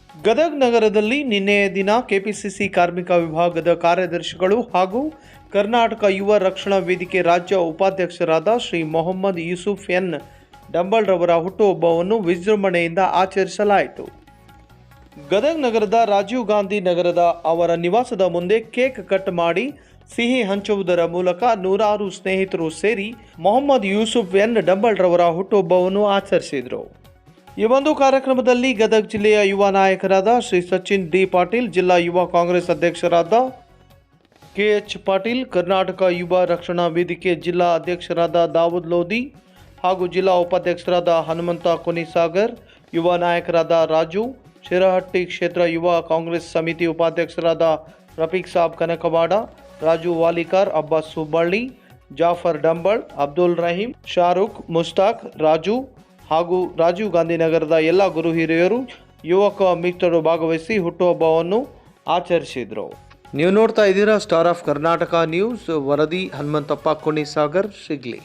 ಗದಗ ನಗರದಲ್ಲಿ ನಿನ್ನೆಯ ದಿನ ಕೆಪಿಸಿಸಿ ಕಾರ್ಮಿಕ ವಿಭಾಗದ ಕಾರ್ಯದರ್ಶಿಗಳು ಹಾಗೂ ಕರ್ನಾಟಕ ಯುವ ರಕ್ಷಣಾ ವೇದಿಕೆ ರಾಜ್ಯ ಉಪಾಧ್ಯಕ್ಷರಾದ ಶ್ರೀ ಮೊಹಮ್ಮದ್ ಯೂಸುಫ್ ಎನ್ ಡಂಬಲ್ರವರ ಹುಟ್ಟುಹಬ್ಬವನ್ನು ವಿಜೃಂಭಣೆಯಿಂದ ಆಚರಿಸಲಾಯಿತು. ಗದಗ ನಗರದ ರಾಜೀವ್ ಗಾಂಧಿ ನಗರದ ಅವರ ನಿವಾಸದ ಮುಂದೆ ಕೇಕ್ ಕಟ್ ಮಾಡಿ ಸಿಹಿ ಹಂಚುವುದರ ಮೂಲಕ ನೂರಾರು ಸ್ನೇಹಿತರು ಸೇರಿ ಮೊಹಮ್ಮದ್ ಯೂಸುಫ್ ಎನ್ ಡಂಬಲ್ರವರ ಹುಟ್ಟುಹಬ್ಬವನ್ನು ಆಚರಿಸಿದರು. ಈ ಒಂದು ಕಾರ್ಯಕ್ರಮದಲ್ಲಿ ಗದಗ ಜಿಲ್ಲೆಯ ಯುವ ನಾಯಕರಾದ ಶ್ರೀ ಸಚಿನ್ ಡಿ ಪಾಟೀಲ್, ಜಿಲ್ಲಾ ಯುವ ಕಾಂಗ್ರೆಸ್ ಅಧ್ಯಕ್ಷರಾದ KH ಪಾಟೀಲ್, ಕರ್ನಾಟಕ ಯುವ ರಕ್ಷಣಾ ವೇದಿಕೆ ಜಿಲ್ಲಾ ಅಧ್ಯಕ್ಷರಾದ ದಾವೂದ್ ಲೋಧಿ ಹಾಗೂ ಜಿಲ್ಲಾ ಉಪಾಧ್ಯಕ್ಷರಾದ ಹನುಮಂತ ಕೊನಿಸಾಗರ್, ಯುವ ನಾಯಕರಾದ ರಾಜು ಶಿರಹಟ್ಟಿ, ಕ್ಷೇತ್ರ ಯುವ ಕಾಂಗ್ರೆಸ್ ಸಮಿತಿ ಉಪಾಧ್ಯಕ್ಷರಾದ ರಫೀಕ್ ಸಾಬ್ ಕನಕವಾಡ, ರಾಜು ವಾಲಿಕಾರ್, ಅಬ್ಬಾಸ್ ಹುಬ್ಬಳ್ಳಿ, ಜಾಫರ್ ಡಂಬಳ್, ಅಬ್ದುಲ್ ರಹೀಂ, ಶಾರುಖ್, ಮುಸ್ತಾಕ್, ರಾಜು ಹಾಗೂ ರಾಜೀವ್ ಗಾಂಧಿ ನಗರದ ಎಲ್ಲ ಗುರು ಹಿರಿಯರು, ಯುವಕ ಮಿತ್ರರು ಭಾಗವಹಿಸಿ ಹುಟ್ಟುಹಬ್ಬವನ್ನು ಆಚರಿಸಿದರು. ನೀವು ನೋಡ್ತಾ ಇದ್ದೀರಾ ಸ್ಟಾರ್ ಆಫ್ ಕರ್ನಾಟಕ ನ್ಯೂಸ್. ವರದಿ ಹನುಮಂತಪ್ಪ ಕೊನಿಸಾಗರ್, ಶಿಗ್ಲಿ.